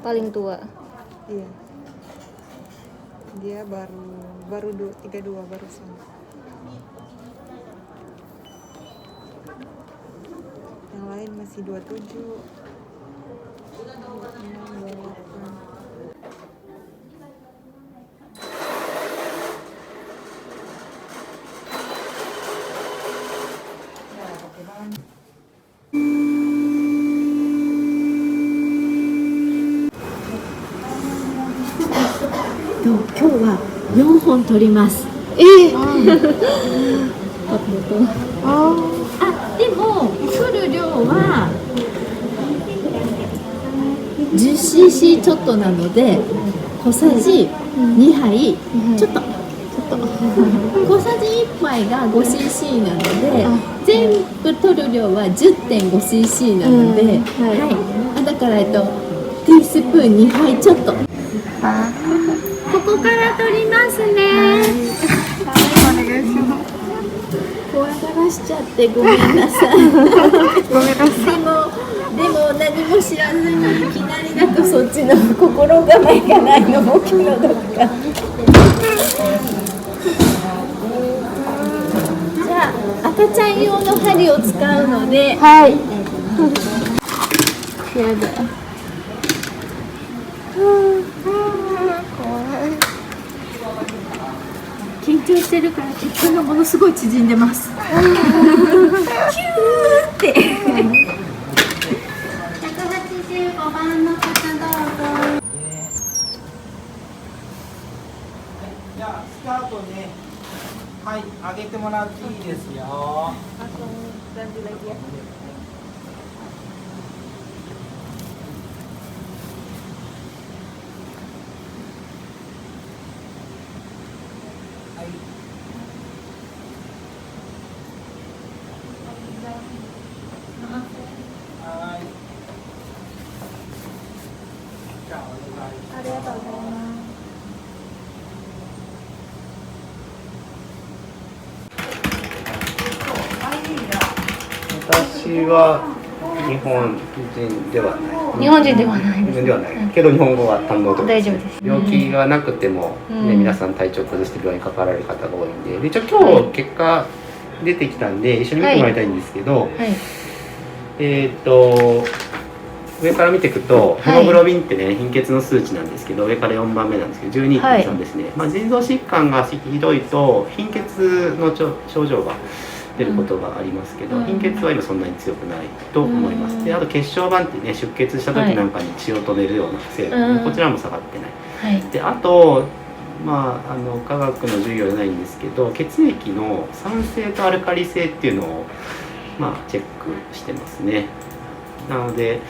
paling tua. Iya. Dia baru 32 barusan. Yang lain masih 27. 今日は4本取ります。でも取る量は 10cc ちょっとなので小さじ2杯ちょっと小さじ1杯が 5cc なので全部取る量は 10.5cc なので、だからティースプーン2杯ちょっと。ここから取りますね。お願いします。怖がらしちゃってごめんなさい。ごめんなさい。でも何も知らずにいきなりだとそっちの心構えがないのも気の毒か。じゃあ赤ちゃん用の針を使うので、はい。やだ。緊張してるから血管がものすごい縮んでます。キューって。185番の方どうぞ。じゃあスタートね。はい、上げてもらっていいですよ。はい。じゃあお願いします。ありがとうございます。私は日本人ではない。日本人ではないです。日本人ではない。けど日本語は堪能と。大丈夫です。病気がなくても、ね、皆さん体調崩して病院にかかられる方が多いんで、一応今日結果出てきたんで一緒に見てもらいたいんですけど、上から見ていくとヘモグロビンってね貧血の数値なんですけど、上から4番目なんですけど 12.3 ですね。腎臓疾患がひどいと貧血の症状が出ることがありますけど、貧血は今そんなに強くないと思います。であと血小板ってね出血した時なんかに血を止めるような成分、こちらも下がってない。であと科学の授業じゃないんですけど、血液の酸性とアルカリ性っていうのをチェックしてますね。なので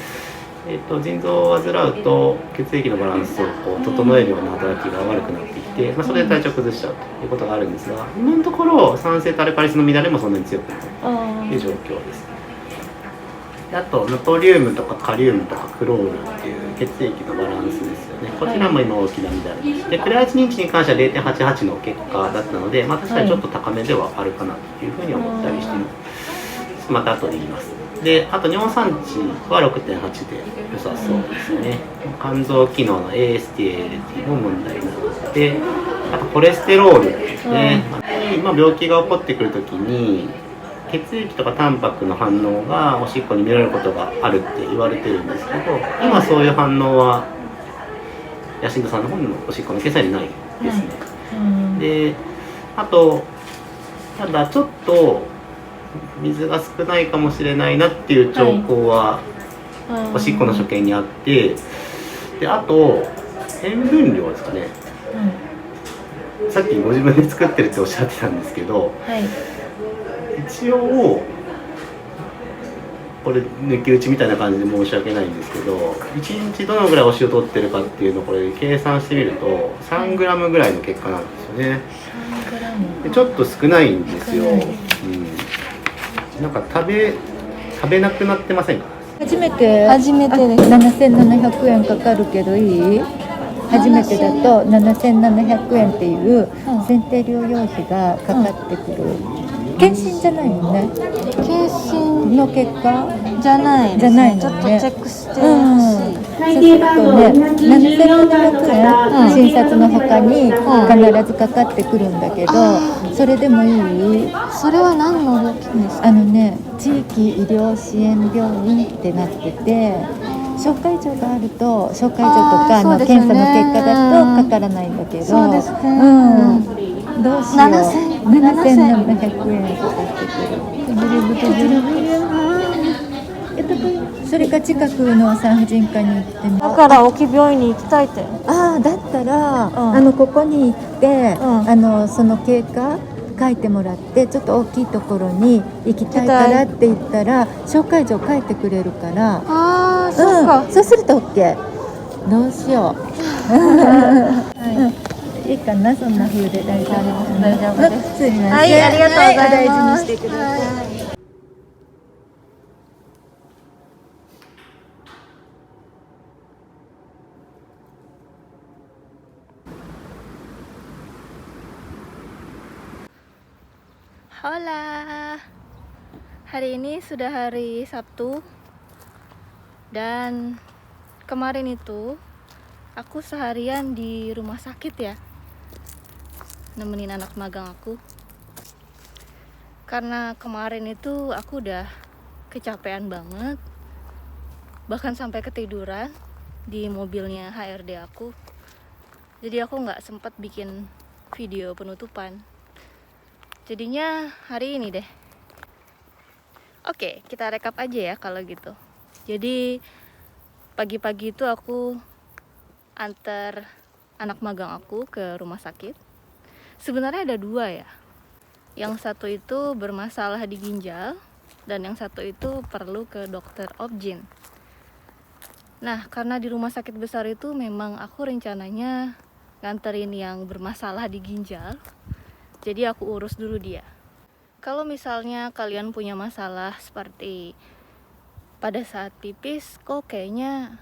腎臓を患うと血液のバランスを整えるような働きが悪くなってきて、それで体調を崩しちゃうということがあるんですが、今のところ酸性とアルカリ性の乱れもそんなに強くないという状況です。であとナトリウムとかカリウムとかクロールっていう血液のバランスですよね。こちらも今大きな乱れです。でクレアチニン値に関しては 0.88 の結果だったので、確かにちょっと高めではあるかなというふうに思ったりしています。また後で言います。であと尿酸値は 6.8 で良さそうですね。肝臓機能の AST、ALT も問題なくて、あとコレステロールですね。病気が起こってくるときに血液とかタンパクの反応がおしっこに見られることがあるって言われてるんですけど、今そういう反応はヤシンドさんの方のおしっこの検査にないですね。であとただちょっと水が少ないかもしれないなっていう兆候はおしっこの所見にあって、であと塩分量ですかね、さっきご自分で作ってるっておっしゃってたんですけど、一応これ抜き打ちみたいな感じで申し訳ないんですけど、1日どのぐらいお塩取ってるかっていうのをこれ計算してみると 3g ぐらいの結果なんですよね。でちょっと少ないんですよ。なんか食べなくなってませんか？初めてです。7700円かかるけどいい？初めてだと7700円っていう選定療養費がかかってくる。検診じゃないよね。検診の結果じゃないですね。ちょっとチェックしてほしい。7700円、診察の他に必ずかかってくるんだけど、それでもいい？それは何の料金ですか？地域医療支援病院ってなってて、紹介状があると、紹介状とかそうですよね。検査の結果だとかからないんだけど、そうですね。どうしよう、7700円かかってくる。それか近くの産婦人科に行ってみる。だから大きい病院に行きたいって。だったら、ここに行って、その経過書いてもらって、ちょっと大きいところに行きたいからって言ったら紹介状書いてくれるから、そうか。そうすると OK。 どうしよう、いいかな、そんな風で大丈夫です。すいません。はい、ありがとうございます。大事にしてください。Hola. Hari ini sudah hari Sabtu. Dan kemarin itu aku seharian di rumah sakit ya, nemenin anak magang aku. Karena kemarin itu aku udah kecapean banget, bahkan sampai ketiduran di mobilnya HRD aku. Jadi aku nggak sempat bikin video penutupan. Jadinya hari ini deh. Oke, kita rekap aja ya kalau gitu. Jadi pagi-pagi itu aku antar anak magang aku ke rumah sakit. Sebenarnya ada dua ya. Yang satu itu bermasalah di ginjal, dan yang satu itu perlu ke dokter obgyn. Nah, karena di rumah sakit besar itu memang aku rencananya nganterin yang bermasalah di ginjal. Jadi aku urus dulu dia. Kalau misalnya kalian punya masalah seperti pada saat pipis, kok kayaknya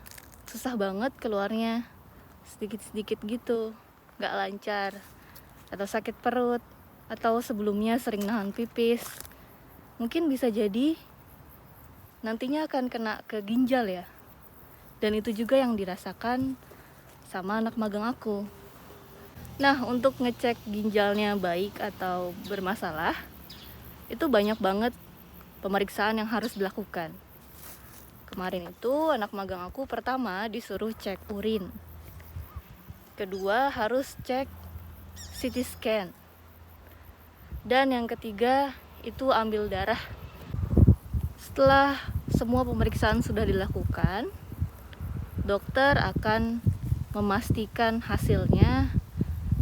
susah banget keluarnya, sedikit-sedikit gitu, gak lancar, atau sakit perut, atau sebelumnya sering nahan pipis, mungkin bisa jadi nantinya akan kena ke ginjal ya. Dan itu juga yang dirasakan sama anak magang aku. Nah, untuk ngecek ginjalnya baik atau bermasalah, itu banyak banget pemeriksaan yang harus dilakukan. Kemarin itu anak magang aku pertama disuruh cek urin. Kedua harus cek CT scan. Dan yang ketiga itu ambil darah. Setelah semua pemeriksaan sudah dilakukan, dokter akan memastikan hasilnya.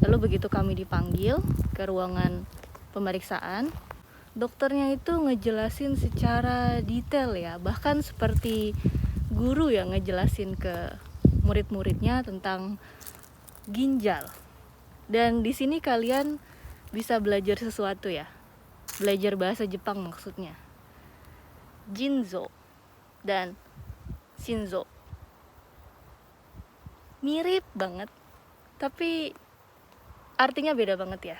Lalu begitu kami dipanggil ke ruangan pemeriksaan, dokternya itu ngejelasin secara detail ya, bahkan seperti guru yang ngejelasin ke murid-muridnya tentang ginjal. Dan di sini kalian bisa belajar sesuatu ya, belajar bahasa Jepang maksudnya. Jinzo dan shinzo mirip banget, tapi artinya beda banget ya.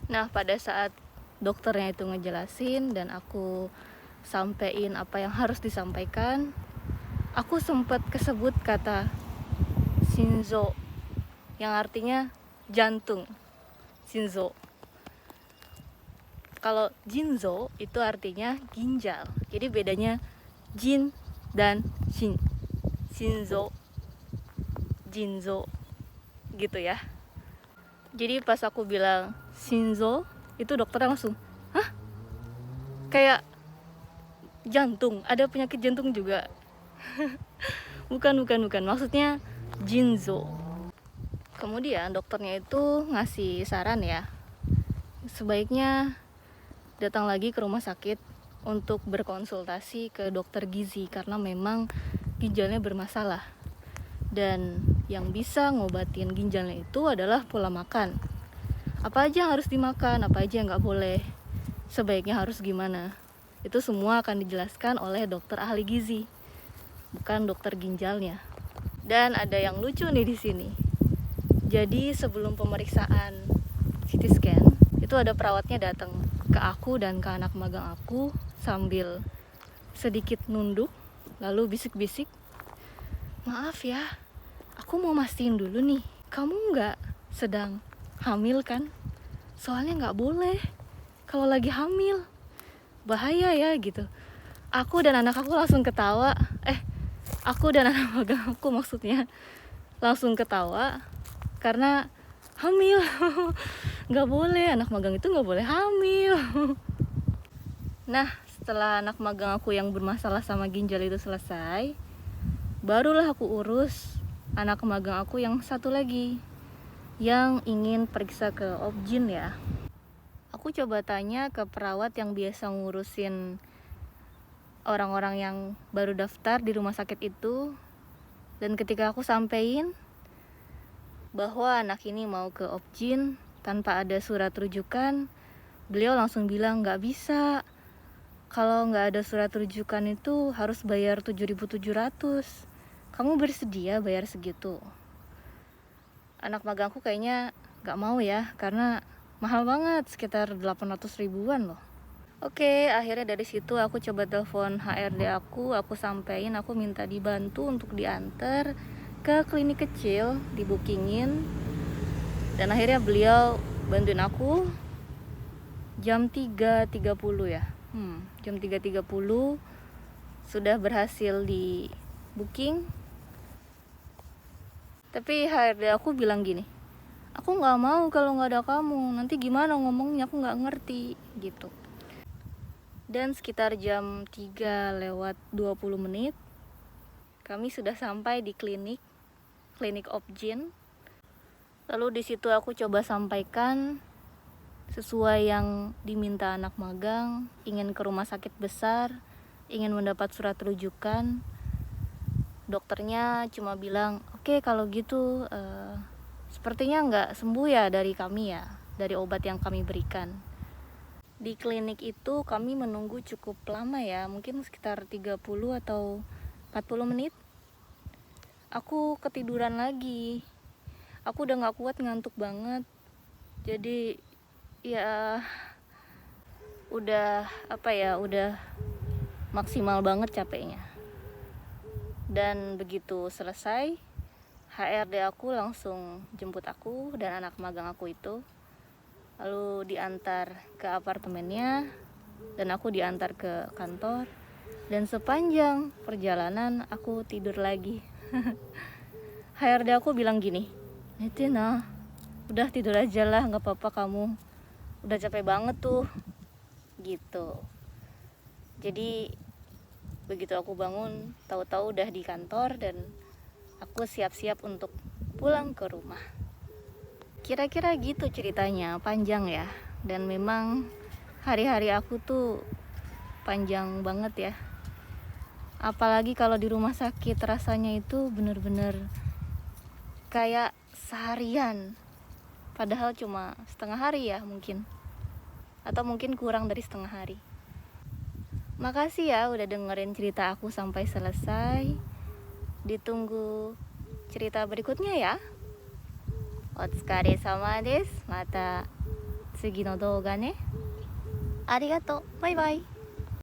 Nah, pada saat dokternya itu ngejelasin dan aku sampein apa yang harus disampaikan, aku sempat kesebut kata shinzo yang artinya jantung. Shinzo. Kalau jinzo itu artinya ginjal. Jadi bedanya jin dan shin. Shinzo, jinzo gitu ya. Jadi pas aku bilang shinzo, itu dokter langsung, hah? Kayak jantung, ada penyakit jantung juga. bukan, maksudnya jinzo. Kemudian dokternya itu ngasih saran ya, sebaiknya datang lagi ke rumah sakit untuk berkonsultasi ke dokter gizi, karena memang ginjalnya bermasalah. Dan yang bisa ngobatin ginjalnya itu adalah pola makan. Apa aja yang harus dimakan, apa aja yang gak boleh, sebaiknya harus gimana. Itu semua akan dijelaskan oleh dokter ahli gizi, bukan dokter ginjalnya. Dan ada yang lucu nih di sini. Jadi sebelum pemeriksaan CT scan, itu ada perawatnya datang ke aku dan ke anak magang aku sambil sedikit nunduk, lalu bisik-bisik, "Maaf ya, aku mau mastiin dulu nih, kamu nggak sedang hamil kan? Soalnya nggak boleh kalau lagi hamil, bahaya ya," gitu. Aku dan anak aku langsung ketawa. Aku dan anak magang aku maksudnya langsung ketawa karena hamil. Nggak boleh, anak magang itu nggak boleh hamil. Nah, setelah anak magang aku yang bermasalah sama ginjal itu selesai, barulah aku urus anak magang aku yang satu lagi yang ingin periksa ke Obgyn ya. Aku coba tanya ke perawat yang biasa ngurusin orang-orang yang baru daftar di rumah sakit itu, dan ketika aku sampein bahwa anak ini mau ke Obgyn tanpa ada surat rujukan, beliau langsung bilang nggak bisa. Kalau nggak ada surat rujukan itu harus bayar 7.700. Kamu bersedia bayar segitu? Anak magangku kayaknya nggak mau ya, karena mahal banget, sekitar 800 ribuan loh. Oke, akhirnya dari situ aku coba telepon HRD aku sampein aku minta dibantu untuk diantar ke klinik kecil, dibookingin. Dan akhirnya beliau bantuin aku jam 3.30 ya. Jam 3.30 sudah berhasil di booking. Tapi HRD aku bilang gini, "Aku nggak mau kalau nggak ada kamu, nanti gimana ngomongnya, aku nggak ngerti," gitu. Dan sekitar jam 3:20 kami sudah sampai di klinik Obgyn. Lalu di situ aku coba sampaikan sesuai yang diminta anak magang, ingin ke rumah sakit besar, ingin mendapat surat rujukan. Dokternya cuma bilang, "Oke, kalau gitu sepertinya nggak sembuh ya dari kami ya, dari obat yang kami berikan." Di klinik itu kami menunggu cukup lama ya, mungkin sekitar 30 atau 40 menit. Aku ketiduran lagi. Aku udah gak kuat, ngantuk banget. Jadi ya udah maksimal banget capeknya. Dan begitu selesai, HRD aku langsung jemput aku dan anak magang aku itu, lalu diantar ke apartemennya dan aku diantar ke kantor. Dan sepanjang perjalanan aku tidur lagi. HRD aku bilang gini, "Netina, udah tidur aja lah, gak apa-apa kamu, udah capek banget tuh," gitu. Jadi begitu aku bangun, tahu-tahu udah di kantor dan aku siap-siap untuk pulang ke rumah. Kira-kira gitu ceritanya, panjang ya. Dan memang hari-hari aku tuh panjang banget ya. Apalagi kalau di rumah sakit, rasanya itu bener-bener kayak seharian. Padahal cuma setengah hari ya mungkin. Atau mungkin kurang dari setengah hari. Makasih ya udah dengerin cerita aku sampai selesai. Ditunggu cerita berikutnya ya. お疲れ様です。また次の動画ね。ありがとう。バイバイ。